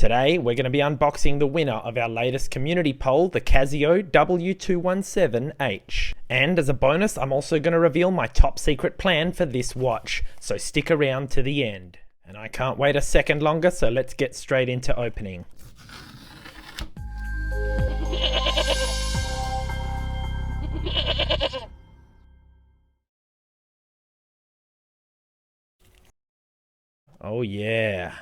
Today, we're going to be unboxing the winner of our latest community poll, the Casio W-217H. And as a bonus, I'm also going to reveal my top secret plan for this watch, so stick around to the end. And I can't wait a second longer, so let's get straight into opening. Oh yeah,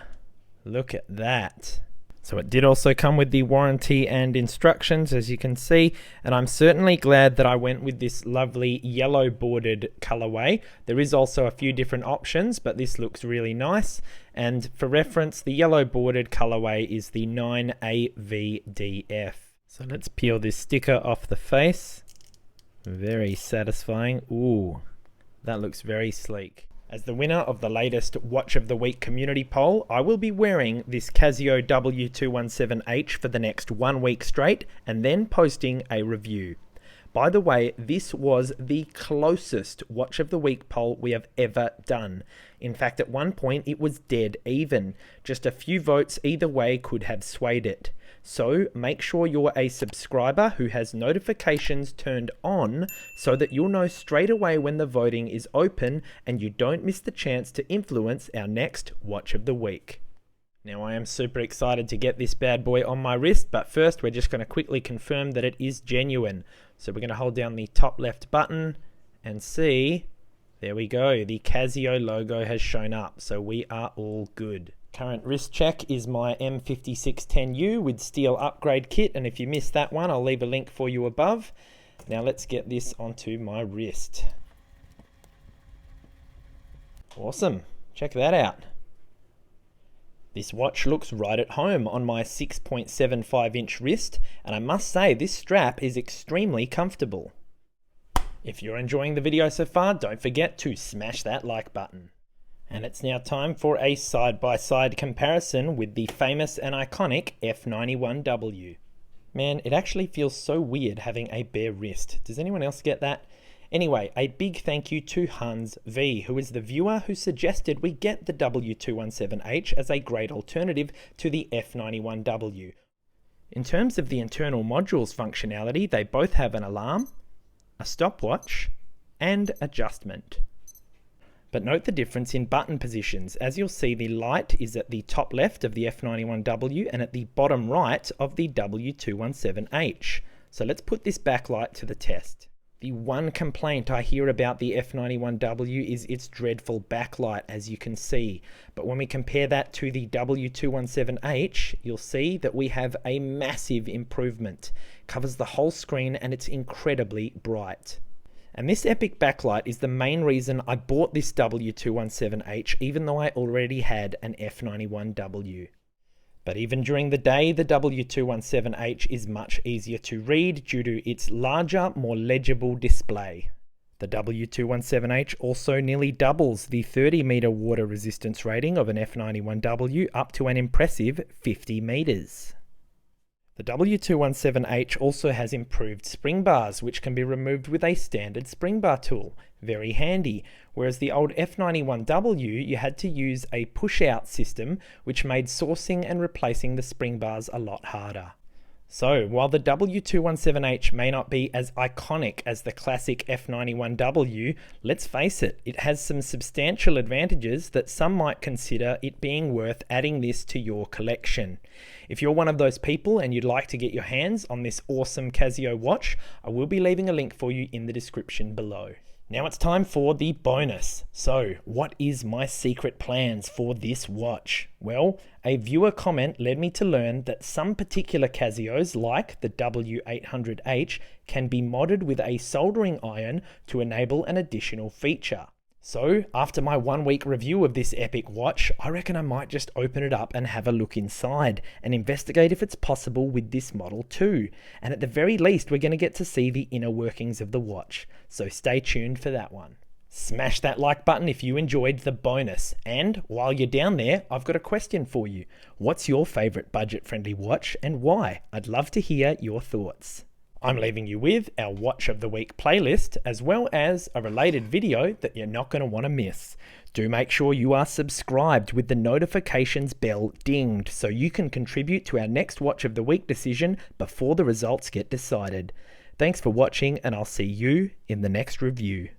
look at that. So it did also come with the warranty and instructions, as you can see, and I'm certainly glad that I went with this lovely yellow bordered colorway. There is also a few different options, but this looks really nice. And for reference, the yellow bordered colorway is the 9AVDF. So let's peel this sticker off the face. Very satisfying. Ooh, that looks very sleek. As the winner of the latest Watch of the Week community poll, I will be wearing this Casio W-217H for the next 1 week straight and then posting a review. By the way, this was the closest Watch of the Week poll we have ever done. In fact, at one point it was dead even. Just a few votes either way could have swayed it. So make sure you're a subscriber who has notifications turned on so that you'll know straight away when the voting is open and you don't miss the chance to influence our next Watch of the Week. Now I am super excited to get this bad boy on my wrist, but first we're just going to quickly confirm that it is genuine. So we're going to hold down the top left button and see, there we go, the Casio logo has shown up, so we are all good. Current wrist check is my M5610U with steel upgrade kit, and if you missed that one, I'll leave a link for you above. Now let's get this onto my wrist. Awesome, check that out. This watch looks right at home on my 6.75 inch wrist, and I must say this strap is extremely comfortable. If you're enjoying the video so far, don't forget to smash that like button. And it's now time for a side-by-side comparison with the famous and iconic F-91W. Man, it actually feels so weird having a bare wrist. Does anyone else get that? Anyway, a big thank you to Hans V, who is the viewer who suggested we get the W-217H as a great alternative to the F-91W. In terms of the internal modules functionality, they both have an alarm, a stopwatch, and adjustment. But note the difference in button positions. As you'll see, the light is at the top left of the F-91W and at the bottom right of the W-217H. So let's put this backlight to the test. The one complaint I hear about the F-91W is its dreadful backlight, as you can see. But when we compare that to the W-217H, you'll see that we have a massive improvement. It covers the whole screen and it's incredibly bright. And this epic backlight is the main reason I bought this W-217H, even though I already had an F-91W. But even during the day, the W-217H is much easier to read due to its larger, more legible display. The W-217H also nearly doubles the 30-meter water resistance rating of an F-91W up to an impressive 50 meters. The W-217H also has improved spring bars, which can be removed with a standard spring bar tool. Very handy. Whereas the old F-91W, you had to use a push-out system, which made sourcing and replacing the spring bars a lot harder. So, while the W-217H may not be as iconic as the classic F-91W, let's face it, it has some substantial advantages that some might consider it being worth adding this to your collection. If you're one of those people and you'd like to get your hands on this awesome Casio watch, I will be leaving a link for you in the description below. Now it's time for the bonus. So, what is my secret plans for this watch? Well, a viewer comment led me to learn that some particular Casios, like the W800H, can be modded with a soldering iron to enable an additional feature. So, after my 1 week review of this epic watch, I reckon I might just open it up and have a look inside and investigate if it's possible with this model too. And at the very least, we're going to get to see the inner workings of the watch. So stay tuned for that one. Smash that like button if you enjoyed the bonus. And while you're down there, I've got a question for you. What's your favorite budget-friendly watch and why? I'd love to hear your thoughts. I'm leaving you with our Watch of the Week playlist, as well as a related video that you're not going to want to miss. Do make sure you are subscribed with the notifications bell dinged so you can contribute to our next Watch of the Week decision before the results get decided. Thanks for watching, and I'll see you in the next review.